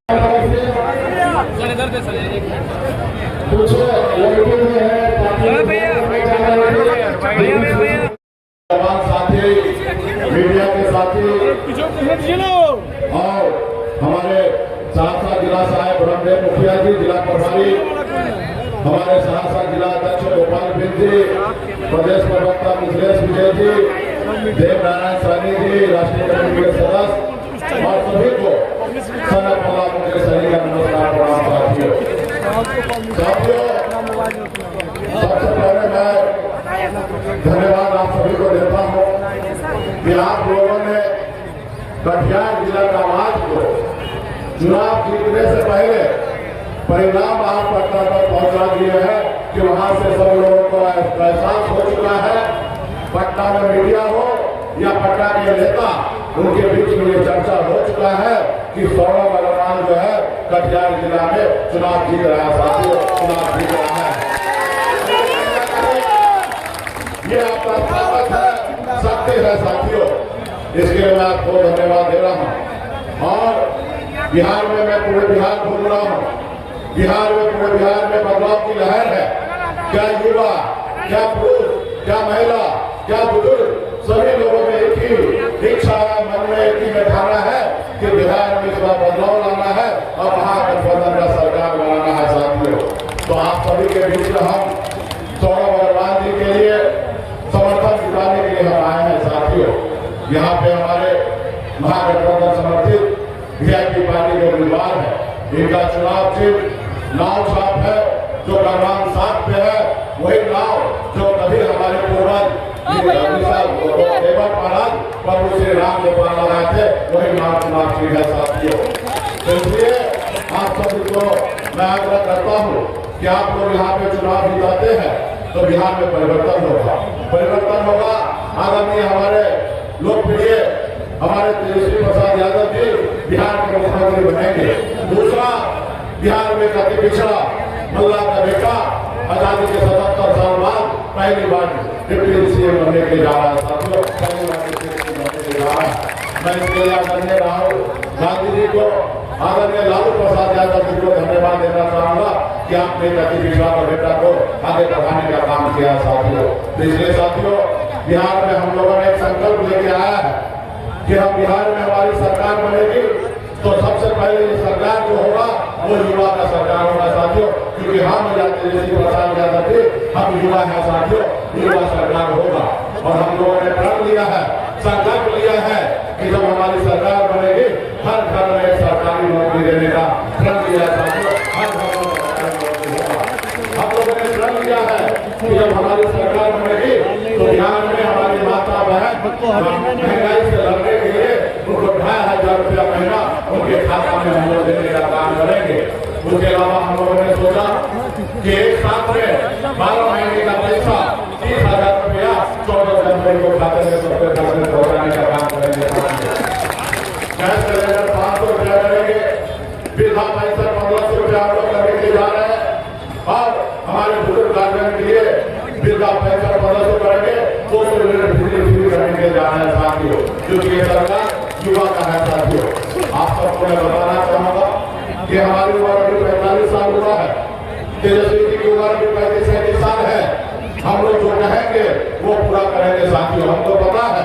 साथी, मीडिया के साथी और हमारे सहरसा जिला साहेब ब्रह्मदेव मुखिया जी, जिला प्रभारी, हमारे सहरसा जिला अध्यक्ष गोपाल बिंद जी, प्रदेश प्रवक्ता मिथिलेश विजय जी, देव नारायण सैनी जी, राष्ट्रीय कमेटी के सदस्य और सभी को सनत के सभी का नमस्कार प्रणाम। साथियों, सबसे पहले मैं धन्यवाद आप सभी को देता हूँ कि आप लोगों ने कटिहार जिला का आज को चुनाव जीतने से पहले परिणाम आप पटना तक पहुंचा दिए हैं कि वहां से सब लोगों को एहसास हो चुका है। पटना में मीडिया हो या पटना के नेता, उनके बीच में ये चर्चा हो चुका है कि सौरभ अग्रवाल जो है कटिहार जिला में चुनाव जीत रहा है। साथियों, चुनाव जीत रहा है, ये आपका ताकत है, शक्ति है। साथियों, इसके लिए मैं आपको धन्यवाद दे रहा हूँ। और बिहार में मैं पूरे बिहार घूम रहा हूँ। बिहार में पूरे बिहार में बदलाव की लहर है। क्या युवा, क्या पुरुष, क्या महिला, क्या बुजुर्ग, सभी लोगों में एक ही इच्छा है, मन में एक ही बैठाना है कि बिहार में थोड़ा बदलाव लाना है और महागठबंधन का सरकार बनाना है। साथियों, तो आप सभी के बीच में हम सौरभ अग्रवाल जी के लिए समर्थन जुटाने के लिए हम आए हैं। साथियों, यहाँ पे हमारे महागठबंधन समर्थित वीआईपी पार्टी के उम्मीदवार है। इनका चुनाव चिन्ह नाव छाप है, जो भगवान साथ पे है, वही नाव जो कभी हमारे पूर्वज प्रभु श्री राम गोपाल लगाए थे, वही नाव चुनाव चिन्ह है। साथियों, इसलिए आप सभी को मैं आग्रह करता हूँ कि आप लोग यहाँ पे चुनाव जिताते हैं तो बिहार में परिवर्तन होगा। परिवर्तन होगा। आदरणीय हमारे लोकप्रिय हमारे तेजस्वी प्रसाद यादव जी बिहार के मुख्यमंत्री बनेंगे। दूसरा, बिहार में अति पिछड़ा मल्ला का बेटा आजादी के 77 साल बाद पहली बार डिप्टी सीएम बनने के जा रहा है। साथियों, पहली बार डिप्टी सीएम बनने के जा रहा है। मैं इसके लिए आदरणीय राहुल गांधी जी को, आदरणीय लालू प्रसाद यादव जी को धन्यवाद देना चाहूंगा कि आपने अति पिछड़ा बेटा को आगे बढ़ाने का काम किया। साथियों, इसलिए साथियों, बिहार में हम लोगों ने एक संकल्प लेके आया है कि हम बिहार में हमारी सरकार बनेगी तो सबसे पहले ये सरकार जो होगा वो युवा का सरकार होगा। साथियों, क्योंकि हम तेजस्वी प्रसाद यादव जी हम युवा है। साथियों, युवा सरकार होगा और हम लोगों ने प्रण लिया है, संकल्प लिया है कि जब हमारी सरकार बनेगी हर घर में एक सरकारी नौकरी देने का प्रण लिया है। साथियों, हर घर में सरकारी नौकरी होगा। हम लोगों ने प्रण लिया है कि जब हमारी सरकार बनेगी तो बिहार में हमारी माता बहन महंगाई से लड़ने के लिए उनको 2,500 रुपया महीना उनके खाता में हम लोग देने का काम करेंगे। उसके अलावा हम लोगों ने सोचा कि एक साथ में 12 महीने का पैसा 30,000 रुपया 14 जनवरी को खाते में सबसे पहले पहुंचाने का काम करेंगे। गैस सिलेंडर 500 रुपया करेंगे। वृद्धा पेंशन 1500 रुपया हम लोग करने के जा रहे हैं और हमारे बुजुर्ग गार्जियन के लिए वृद्धा पेंशन 1500 करेंगे, 200 यूनिट बिजली फ्री करने के जा रहे हैं। साथियों, क्योंकि ये सरकार युवा का है। साथियों, आप सबको मैं बताना चाहूंगा कि हमारी उम्र अभी 45 साल हुआ है, तेजस्वी जी की उम्र अभी 35-37 साल है। हम लोग जो कहेंगे वो पूरा करेंगे। साथियों, हमको पता है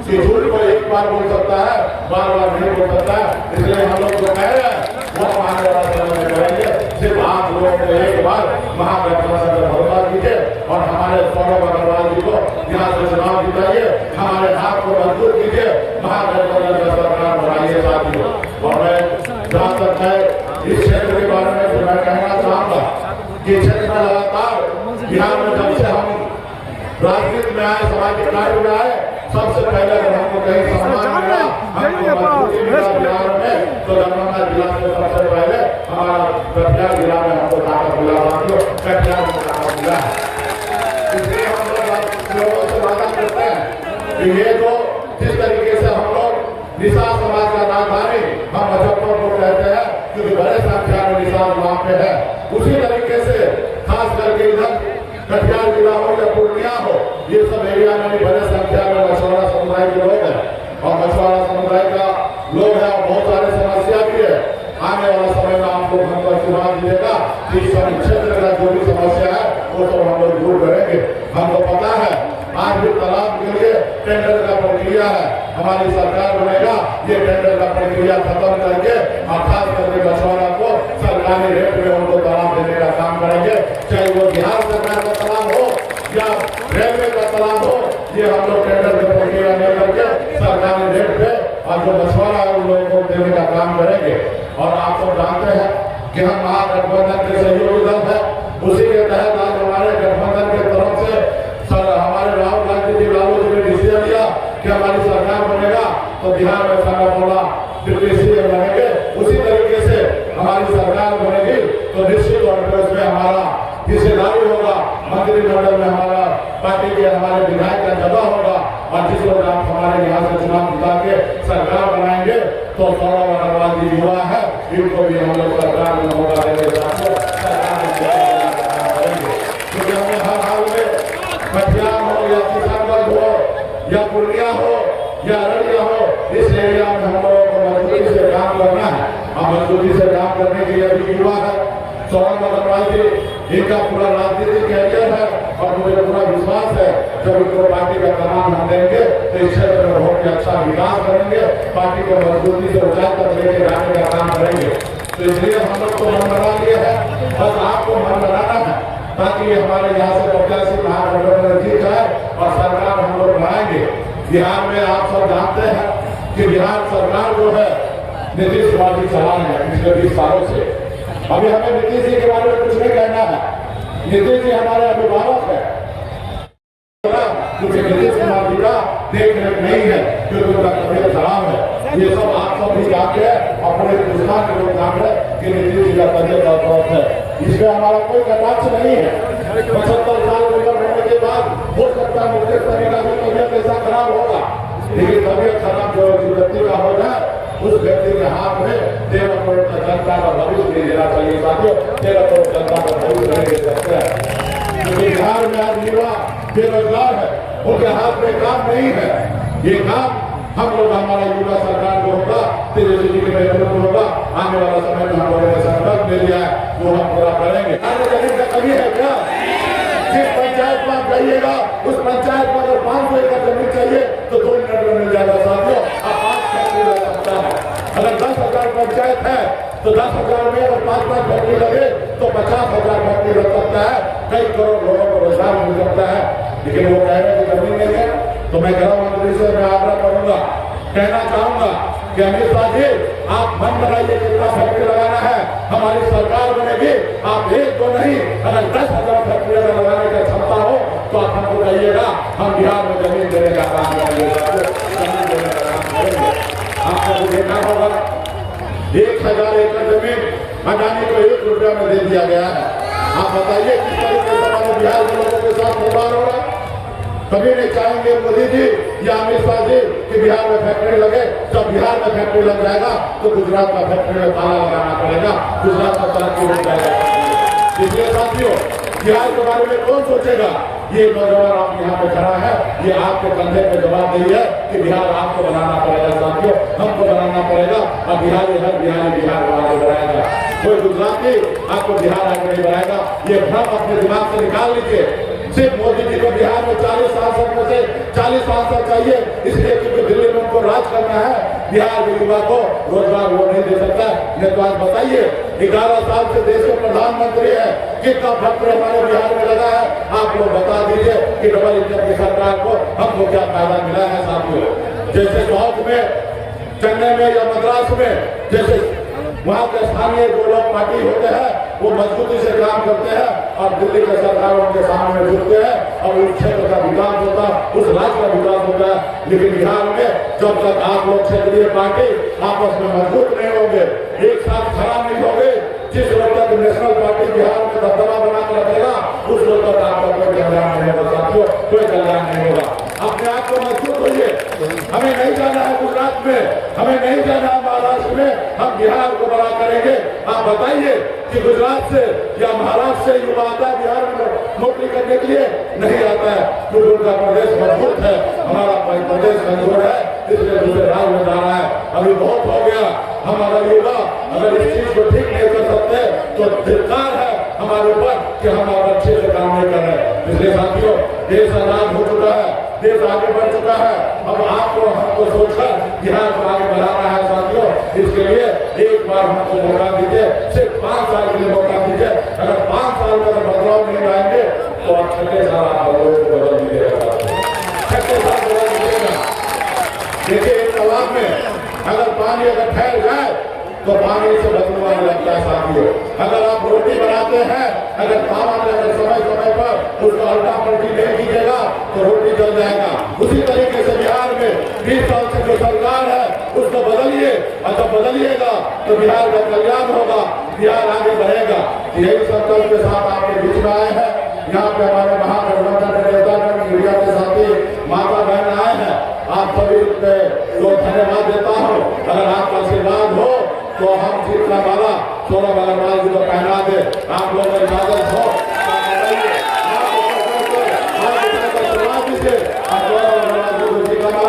कि झूठ को एक बार बोल सकता है, बार बार नहीं बोल सकता है। इसलिए हम लोग जो कह रहे हैं वो आने वाला समय में करेंगे। सिर्फ आप लोगों को एक बार महागठबंधन पर भरोसा कीजिए और हमारे सौरभ अग्रवाल जी को यहाँ से चुनाव जिताइए, हमारे हाथ को मजबूत कीजिए, महागठबंधन का सरकार बनाइए। साथियों, और मैं जहाँ तक है इस क्षेत्र के बारे में तो मैं कहना चाहूंगा कि क्षेत्र में लगातार बिहार में जब से हम राजनीति में आए, सामाजिक कार्य में आए, सबसे पहले अगर हमको कहीं सम्मान मिला, हमको बिहार में तो दरभंगा जिला में सबसे पहले हमारा कटिहार जिला में हमको ताकत मिला। साथियों, कटिहार में ताकत मिला है। इसलिए हम लोगों से वादा करते हैं कि ये जो जिस तरीके से हम लोग निषाद समाज का राजधानी हम मुजफ्फरपुर कहते हैं, क्योंकि बड़े संख्या में निषाद वहाँ पे है, उसी तरीके से खास करके इधर कटिहार जिला हो या पूर्णिया हो, ये सब एरिया में भी बड़े संख्या में मछुआरा समुदाय के लोग हैं और मछुआरा समुदाय का लोग है और बहुत सारी समस्या भी है। आने वाला हम लोग दूर करेंगे। हमको पता है आज भी तालाब के लिए टेंडर का प्रक्रिया है, हमारी सरकार बनेगा ये टेंडर का प्रक्रिया खत्म करके और खास करके मछुआरा को सरकारी रेट में उनको तालाब देने का काम करेंगे। चाहे वो बिहार सरकार का तालाब हो या रेलवे का तालाब हो, ये हम लोग टेंडर की प्रक्रिया नहीं करके सरकारी रेट पे और जो मछुआरा है उन लोगों को देने का काम करेंगे। और आप सब जानते हैं कि हम महागठबंधन के सहयोगी दल है, उसी के तहत आज हमारे गठबंधन के तरफ से हमारे राहुल गांधी जी लालू जी ने डिसीजन लिया कि हमारी सरकार बनेगा तो बिहार में संगठोला डिप्टी सीएम बनेंगे। उसी तरीके से हमारी सरकार बनेगी तो निश्चित तौर पर उसमें हमारा हिस्सेदारी होगा, मंत्रिमंडल में हमारा पार्टी के हमारे विधायक का जगह होगा और जिस लोग आप हमारे यहाँ से चुनाव जिता के सरकार बनाएंगे तो सौरभ अग्रवाल जी युवा है, इनको भी हम लोग सरकार में मौका देंगे। क्योंकि हमें हर हाल में कटिहार हो या किशनगंज हो या पूर्णिया हो या अररिया हो, इस एरिया में हम लोगों को मजबूती से काम करना है। हम मजबूती से काम करने के लिए अभी युवा है, सौरभ अग्रवाल जी इनका पूरा राजनीतिक कैरियर है और मुझे पूरा विश्वास है जब इनको पार्टी का कमान हम देंगे तो इस क्षेत्र में बहुत ही अच्छा विकास करेंगे, पार्टी को मजबूती से ऊंचाई तक लेके जाने का काम करेंगे। तो इसलिए हम लोग को मन बना लिए है, बस आपको मन बनाना है ताकि हमारे यहाँ से 85 महागठबंधन जीत जाए और सरकार हम लोग बनाएंगे। बिहार में आप सब जानते हैं कि बिहार सरकार जो है नीतीश कुमार जी चला रहे हैं पिछले 20 सालों से। अभी हमें नीतीश जी के बारे में कुछ नहीं कहना है, नीतीश जी हमारे अभिभावक है, क्योंकि नीतीश कुमार जी का देख रेख नहीं है, क्योंकि उनका तबियत खराब है। ये सब आप सब भी जानते हैं, अपने हिंदुस्तान के लोग जानते हैं कि नीतीश जी का तबियत खराब है। इसमें हमारा कोई कटाक्ष नहीं है। 75 साल उम्र होने के बाद हो सकता है मुझे का भी तबियत ऐसा खराब होगा, लेकिन तबियत खराब जो व्यक्ति का होगा उस व्यक्ति के हाथ में 13 करोड़ जनता का भविष्य नहीं देना चाहिए। साथियों 13 करोड़ जनता का भविष्य नहीं दे सकते हैं, क्योंकि बिहार में आज युवा बेरोजगार है, उनके हाथ में काम नहीं है। ये काम हम लोग हमारा युवा सरकार जो होगा तेजस्वी जी के नेतृत्व में होगा, आने वाला समय में हम लोगों ने संकल्प ले लिया है वो हम पूरा करेंगे। जमीन का कमी है क्या? जिस पंचायत में आप जाइएगा उस पंचायत में अगर 500 एकड़ जमीन चाहिए तो 2 मिनट में मिल जाएगा। साथियों अब 5 फैक्ट्री लग सकता है, अगर 10,000 पंचायत है तो 10,000 में अगर 5 फैक्ट्री लगे तो 50,000 फैक्ट्री लग सकता है, कई करोड़ लोगों को रोजगार मिल सकता है। लेकिन वो कह रहे हैं कि जमीन नहीं है, तो मैं गृह मंत्री से मैं आग्रह करूंगा, कहना चाहूंगा कि अमित शाह जी आप मन बनाइए कितना फैक्ट्री लगाना है, हमारी सरकार बनेगी। आप 1-2 नहीं, अगर 10,000 फैक्ट्री लगाने की क्षमता हो तो आप हमको कहिएगा, हम बिहार में जमीन देने का काम करेंगे, जमीन देने का काम करेंगे। आपने देखा होगा 1,000 एकड़ जमीन अडानी को 1 रुपया में दे दिया गया है। आप बताइए किस तरीके से हमारे बिहार के लोगों के साथ व्यवहार हो रहा है। कभी नहीं चाहेंगे मोदी जी या अमित शाह जी कि बिहार में फैक्ट्री लगे। जब बिहार में फैक्ट्री लग जाएगा तो गुजरात का फैक्ट्री में ताला लगाना पड़ेगा, गुजरात का तरक्की हो जाएगा। इसलिए साथियों बिहार के बारे में कौन सोचेगा? ये नौजवान आप यहाँ पे खड़ा है, ये आपके कंधे पे जवाब नहीं है कि बिहार आपको बनाना पड़ेगा। साथियों हमको बनाना पड़ेगा और बिहारी हर बिहारी बिहार को आगे बढ़ाएगा। कोई गुजराती आपको बिहार आगे नहीं बढ़ाएगा। ये भ्रम अपने दिमाग से निकाल लीजिए। सिर्फ मोदी जी को बिहार में 40 सांसद में से 40 सांसद चाहिए, इसलिए क्योंकि दिल्ली में उनको राज करना है। बिहार के युवा को रोजगार वो नहीं दे सकता। ये तो आज बताइए 11 साल से देश के प्रधानमंत्री है, कितना फैक्ट्री हमारे बिहार में लगा है? आप लोग बता दीजिए कि डबल इंजन की सरकार को हमको क्या फायदा मिला है। साथियों जैसे साउथ में, चेन्नई में या मद्रास में, जैसे वहाँ के स्थानीय जो लोग पार्टी होते हैं वो मजबूती से काम करते हैं और दिल्ली के सरकारों के सामने झुकते हैं और उस क्षेत्र का विकास होता है, उस राज्य का विकास होता है। लेकिन बिहार में जब तक आप लोग क्षेत्रीय पार्टी आपस में मजबूत नहीं होंगे, एक साथ खड़ा नहीं होंगे, जिस लोग तक नेशनल पार्टी बिहार में दबदबा बनाकर रखेगा उस लोग तक आपका कोई कल्याण नहीं होगा। साथियों कोई कल्याण नहीं होगा। अपने आप को मजबूत होइए। हमें नहीं जाना है गुजरात में, हमें नहीं जाना है महाराष्ट्र में, हम बिहार को बड़ा करेंगे। आप बताइए कि गुजरात से या महाराष्ट्र से युवा आता है बिहार में नौकरी करने के लिए? नहीं आता है, क्योंकि उनका प्रदेश मजबूत है, हमारा प्रदेश कमजोर है, इसलिए दूसरे राज्य में जाना है। अभी बहुत हो गया, हम अगर युवा अगर इस चीज को ठीक नहीं कर सकते तो धिक्कार है हमारे ऊपर कि हम और अच्छे से काम नहीं कर रहे। इसलिए साथियों, देश आजाद हो चुका है, देश आगे बढ़ चुका है। अब आपको हमको सोचकर बिहार को आगे बढ़ाना है साथियों। इसके लिए एक बार हमको मौका दीजिए, सिर्फ 5 साल के लिए मौका दीजिए। अगर 5 साल में बदलाव नहीं लाएंगे तो आप 6 साल आप लोगों को बदल दीजिएगा, 6 साल बदल दीजिएगा। देखिए, एक तालाब में अगर पानी अगर ठहर जाए तो पानी से बदलने लगता है साथियों। अगर आप रोटी बनाते हैं, अगर तावा में अगर समय समय पर उसको उल्टा पलटी नहीं कीजिएगा तो रोटी जल जाएगा। उसी तरीके से बिहार में 20 साल से जो सरकार है उसको बदलिए, अगर बदलिएगा तो बिहार का कल्याण होगा, बिहार आगे बढ़ेगा। यही संकल्प के साथ आपके बीच में आए हैं। यहाँ पे हमारे महागठबंधन के नेतागण, मीडिया के साथी, माता बहन आए हैं। आप सभी को धन्यवाद देता हूँ। अगर आपका आशीर्वाद हो तो हम जीतना वाला 16 वाला माल जी को पहना दे। आप लोगों को इजाजत हो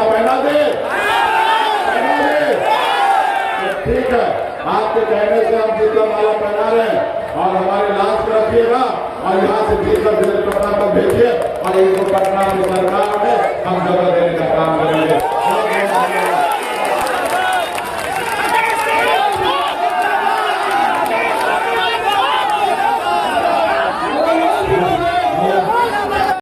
पहना दे। ठीक है, आपके कहने से हम जीतना माला पहना रहे हैं और हमारे लाश को रखिएगा और यहाँ से जीत कर पटना तक भेजिए और इनको पटना की सरकार में